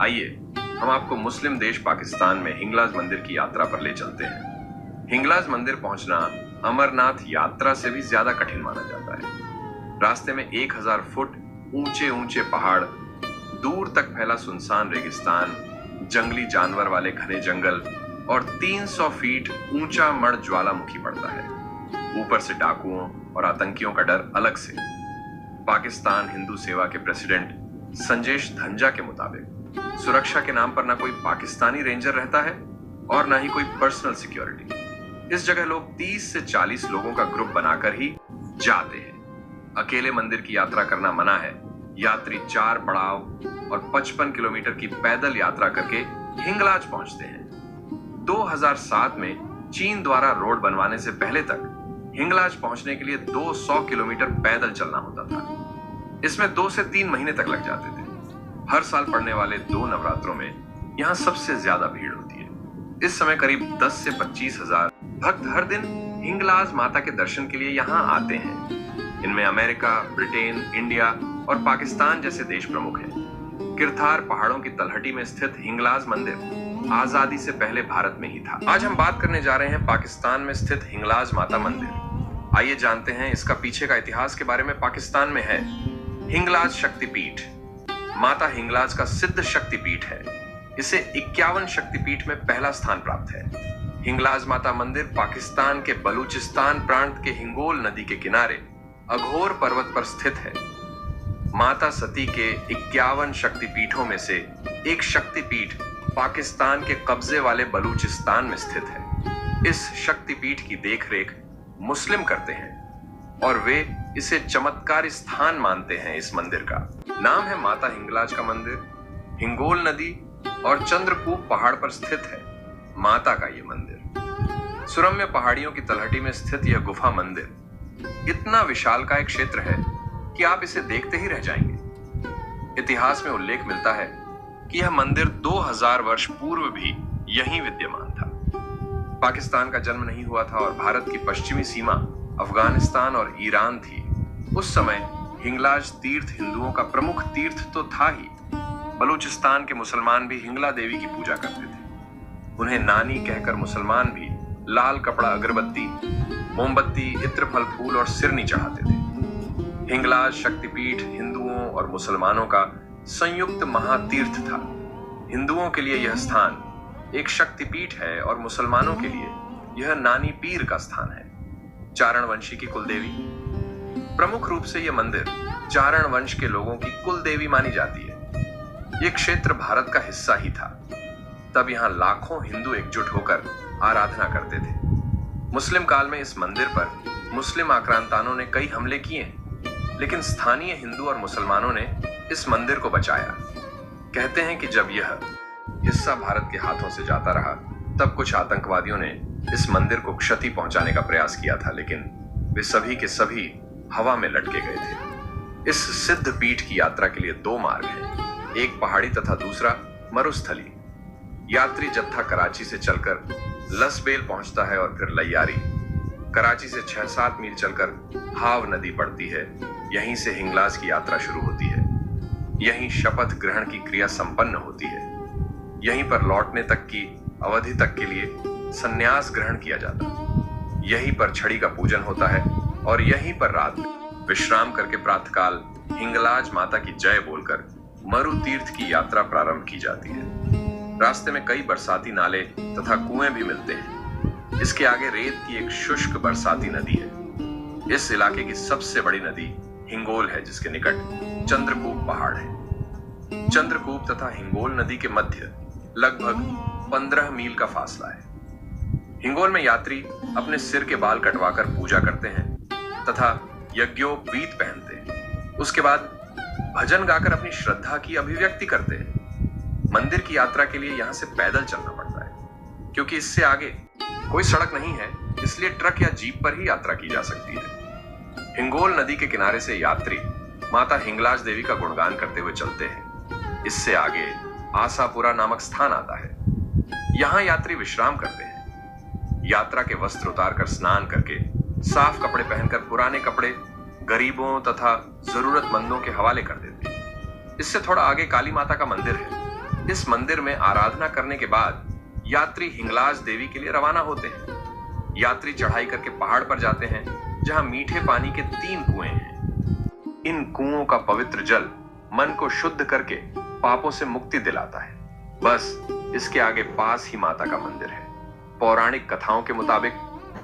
आइए हम आपको मुस्लिम देश पाकिस्तान में हिंगलाज मंदिर की यात्रा पर ले चलते हैं। हिंगलाज मंदिर पहुंचना अमरनाथ यात्रा से भी ज्यादा कठिन माना जाता है। रास्ते में 1000 फुट ऊंचे ऊंचे पहाड़, दूर तक फैला सुनसान रेगिस्तान, जंगली जानवर वाले घने जंगल और 300 फीट ऊंचा मड़ ज्वालामुखी पड़ता है। ऊपर से डाकुओं और आतंकियों का डर अलग से। पाकिस्तान हिंदू सेवा के प्रेसिडेंट संजेश धंजा के मुताबिक सुरक्षा के नाम पर ना कोई पाकिस्तानी रेंजर रहता है और ना ही कोई पर्सनल सिक्योरिटी। इस जगह लोग 30 से 40 लोगों का ग्रुप बनाकर ही जाते हैं। अकेले मंदिर की यात्रा करना मना है। यात्री 4 पड़ाव और 55 किलोमीटर की पैदल यात्रा करके हिंगलाज पहुंचते हैं। 2007 में चीन द्वारा रोड बनवाने से पहले तक हिंगलाज पहुंचने के लिए 200 किलोमीटर पैदल चलना होता था। इसमें 2 से 3 महीने तक लग जाते थे। हर साल पड़ने वाले 2 नवरात्रों में यहाँ सबसे ज्यादा भीड़ होती है। इस समय करीब 10 से 25 हजार भक्त हर दिन हिंगलाज माता के दर्शन के लिए यहाँ आते हैं। इनमें अमेरिका, ब्रिटेन, इंडिया और पाकिस्तान जैसे देश प्रमुख हैं। किरथार पहाड़ों की तलहटी में स्थित हिंगलाज मंदिर आजादी से पहले भारत में ही था। आज हम बात करने जा रहे हैं पाकिस्तान में स्थित हिंगलाज माता मंदिर। आइए जानते हैं इसका पीछे का इतिहास के बारे में। पाकिस्तान में है हिंगलाज शक्तिपीठ। माता हिंगलाज का सिद्ध शक्तिपीठ है। इसे 51 शक्तिपीठ में पहला स्थान प्राप्त है। हिंगलाज माता मंदिर पाकिस्तान के बलूचिस्तान प्रांत के हिंगोल नदी के किनारे अघोर पर्वत पर स्थित है। माता सती के 51 शक्तिपीठों में से एक शक्तिपीठ पाकिस्तान के कब्जे वाले बलूचिस्तान में स्थित है। इस शक्तिपीठ की देखरेख मुस्लिम करते हैं और वे इसे चमत्कारी स्थान मानते हैं। इस मंदिर का नाम है माता हिंगलाज का मंदिर। हिंगोल नदी और चंद्रकूप पहाड़ पर स्थित है माता का ये मंदिर। सुरम्य पहाड़ियों की तलहटी में स्थित यह गुफा मंदिर इतना विशालकाय क्षेत्र है कि आप इसे देखते ही रह जाएंगे। इतिहास में उल्लेख मिलता है कि यह मंदिर 2000 वर्ष पूर्व भी यहीं विद्यमान था। पाकिस्तान का जन्म नहीं हुआ था और भारत की पश्चिमी सीमा अफगानिस्तान और ईरान थी। उस समय हिंगलाज तीर्थ हिंदुओं का प्रमुख तीर्थ तो था ही, बलूचिस्तान के मुसलमान भी हिंगला देवी की पूजा करते थे। उन्हें नानी कहकर मुसलमान भी लाल कपड़ा, अगरबत्ती, मोमबत्ती, इत्र, फल फूल और सिरनी चढ़ाते थे। हिंगलाज शक्तिपीठ हिंदुओं और मुसलमानों का संयुक्त महातीर्थ था। हिंदुओं के लिए यह स्थान एक शक्तिपीठ है और मुसलमानों के लिए यह नानी पीर का स्थान है, चारण वंशी की कुलदेवी। प्रमुख रूप से यह मंदिर चारण वंश के लोगों की कुलदेवी मानी जाती है। यह क्षेत्र भारत का हिस्सा ही था। तब यहाँ लाखों हिंदू एकजुट होकर आराधना करते थे। मुस्लिम काल में इस मंदिर पर मुस्लिम आक्रांताओं ने कई हमले किए, लेकिन स्थानीय हिंदू और मुसलमानों ने इस मंदिर को बचाया। कहते हैं कि जब यह हिस्सा भारत के हाथों से जाता रहा, तब कुछ आतंकवादियों ने इस मंदिर को क्षति पहुंचाने का प्रयास किया था, लेकिन वे सभी के सभी हवा में लटके गए थे। इस सिद्ध पीठ की यात्रा के लिए 2 मार्ग हैं, एक पहाड़ी तथा दूसरा मरुस्थली। यात्री जत्था कराची से चलकर लसबेल पहुंचता है और फिर लैयारी। कराची से 6-7 मील चलकर हाव नदी पड़ती है। यहीं से हिंगलाज की यात्रा शुरू होती है। यहीं शपथ ग्रहण की क्रिया संपन्न होती है। यहीं पर लौटने तक की अवधि तक के लिए संन्यास ग्रहण किया जाता है। यहीं पर छड़ी का पूजन होता है और यहीं पर रात में विश्राम करके प्रातःकाल हिंगलाज माता की जय बोलकर मरु तीर्थ की यात्रा प्रारंभ की जाती है। रास्ते में कई बरसाती नाले तथा कुएं भी मिलते हैं। इसके आगे रेत की एक शुष्क बरसाती नदी है। इस इलाके की सबसे बड़ी नदी हिंगोल है, जिसके निकट चंद्रकूप पहाड़ है। चंद्रकूप तथा हिंगोल नदी के मध्य लगभग 15 मील का फासला है। हिंगोल में यात्री अपने सिर के बाल कटवाकर पूजा करते हैं तथा यज्ञोपवीत पहनते हैं। उसके बाद भजन गाकर अपनी श्रद्धा की अभिव्यक्ति करते हैं। मंदिर की यात्रा के लिए यहाँ से पैदल चलना पड़ता है, क्योंकि इससे आगे कोई सड़क नहीं है, इसलिए ट्रक या जीप पर ही यात्रा की जा सकती है। हिंगोल नदी के किनारे से यात्री माता हिंगलाज देवी का गुणगान करते हुए चलते हैं। इससे आगे आसापुरा नामक स्थान आता है। यहाँ यात्री विश्राम करते हैं। यात्रा के वस्त्र उतारकर स्नान करके साफ कपड़े पहनकर पुराने कपड़े गरीबों तथा जरूरतमंदों के हवाले कर देते हैं। इससे थोड़ा आगे काली माता का मंदिर है। इस मंदिर में आराधना करने के बाद यात्री हिंगलाज देवी के लिए रवाना होते हैं। यात्री चढ़ाई करके पहाड़ पर जाते हैं जहां मीठे पानी के 3 कुएं हैं। इन कुओं का पवित्र जल मन को शुद्ध करके पापों से मुक्ति दिलाता है। बस इसके आगे पास ही माता का मंदिर है। पौराणिक कथाओं के मुताबिक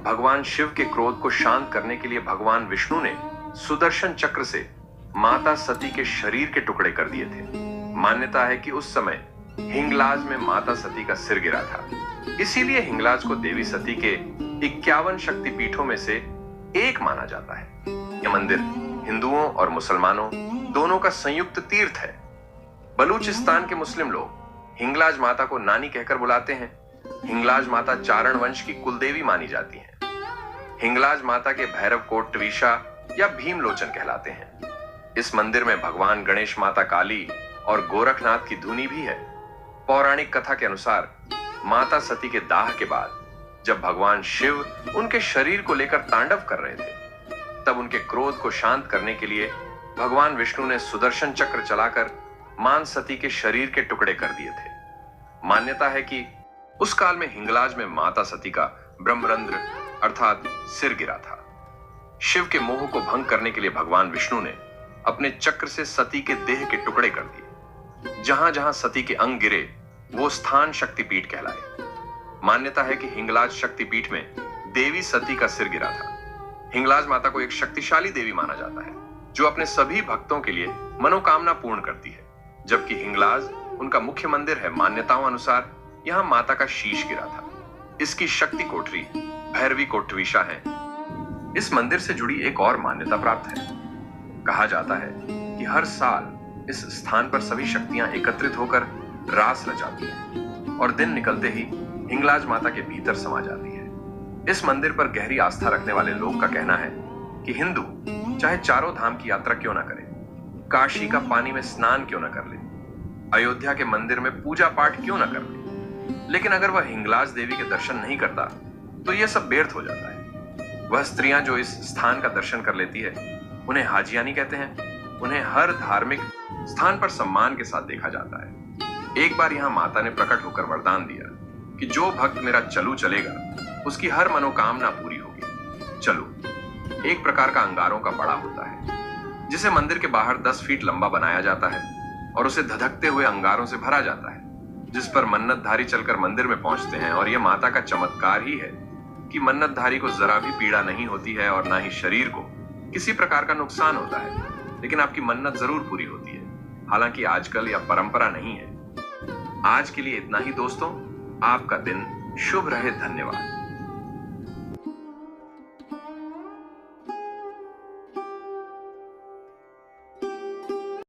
भगवान शिव के क्रोध को शांत करने के लिए भगवान विष्णु ने सुदर्शन चक्र से माता सती के शरीर के टुकड़े कर दिए थे। मान्यता है कि उस समय हिंगलाज में माता सती का सिर गिरा था। इसीलिए हिंगलाज को देवी सती के 51 शक्तिपीठों में से एक माना जाता है। यह मंदिर हिंदुओं और मुसलमानों दोनों का संयुक्त तीर्थ है। बलूचिस्तान के मुस्लिम लोग हिंगलाज माता को नानी कहकर बुलाते हैं। हिंगलाज माता चारण वंश की कुलदेवी मानी जाती हैं। हिंगलाज माता के भैरव कोट ट्वीशा या भीमलोचन कहलाते हैं। इस मंदिर में भगवान गणेश, माता काली और गोरखनाथ की धुनी भी है। पौराणिक कथा के अनुसार माता सती के दाह के बाद जब भगवान शिव उनके शरीर को लेकर तांडव कर रहे थे, तब उनके क्रोध को शांत करने के लिए भगवान विष्णु ने सुदर्शन चक्र चलाकर मान सती के शरीर के टुकड़े कर दिए थे। मान्यता है कि उस काल में हिंगलाज में माता सती का ब्रह्मरंध्र अर्थात सिर गिरा था। शिव के मोह को भंग करने के लिए भगवान विष्णु ने अपने चक्र से सती के देह के टुकड़े कर दिए। जहां जहां सती के अंग गिरे वो स्थान शक्तिपीठ कहलाए। मान्यता है कि हिंगलाज शक्तिपीठ में देवी सती का सिर गिरा था। हिंगलाज माता को एक शक्तिशाली देवी माना जाता है जो अपने सभी भक्तों के लिए मनोकामना पूर्ण करती है। जबकि हिंगलाज उनका मुख्य मंदिर है। मान्यताओं अनुसार यहां माता का शीश गिरा था। इसकी शक्ति कोठरी भैरवी कोटवीशा है। इस मंदिर से जुड़ी एक और मान्यता प्राप्त है। कहा जाता है कि हर साल इस स्थान पर सभी शक्तियां एकत्रित होकर रास रचाती हैं और दिन निकलते ही हिंगलाज माता के भीतर समा जाती है। इस मंदिर पर गहरी आस्था रखने वाले लोग का कहना है कि हिंदू चाहे चारों धाम की यात्रा क्यों ना करे, काशी का पानी में स्नान क्यों ना कर ले, अयोध्या के मंदिर में पूजा पाठ क्यों ना कर ले, लेकिन अगर वह हिंगलाज देवी के दर्शन नहीं करता तो यह सब व्यर्थ हो जाता है। वह स्त्रियां जो इस स्थान का दर्शन कर लेती है उन्हें हाजियानी कहते हैं। उन्हें हर धार्मिक स्थान पर सम्मान के साथ देखा जाता है। एक बार यहां माता ने प्रकट होकर वरदान दिया कि जो भक्त मेरा चलू चलेगा उसकी हर मनोकामना पूरी होगी। चलू एक प्रकार का अंगारों का बड़ा होता है जिसे मंदिर के बाहर 10 फीट लंबा बनाया जाता है और उसे धधकते हुए अंगारों से भरा जाता है, जिस पर मन्नतधारी चलकर मंदिर में पहुंचते हैं। और यह माता का चमत्कार ही है कि मन्नतधारी को जरा भी पीड़ा नहीं होती है और ना ही शरीर को किसी प्रकार का नुकसान होता है, लेकिन आपकी मन्नत जरूर पूरी होती है। हालांकि आजकल यह परंपरा नहीं है। आज के लिए इतना ही दोस्तों। आपका दिन शुभ रहे। धन्यवाद।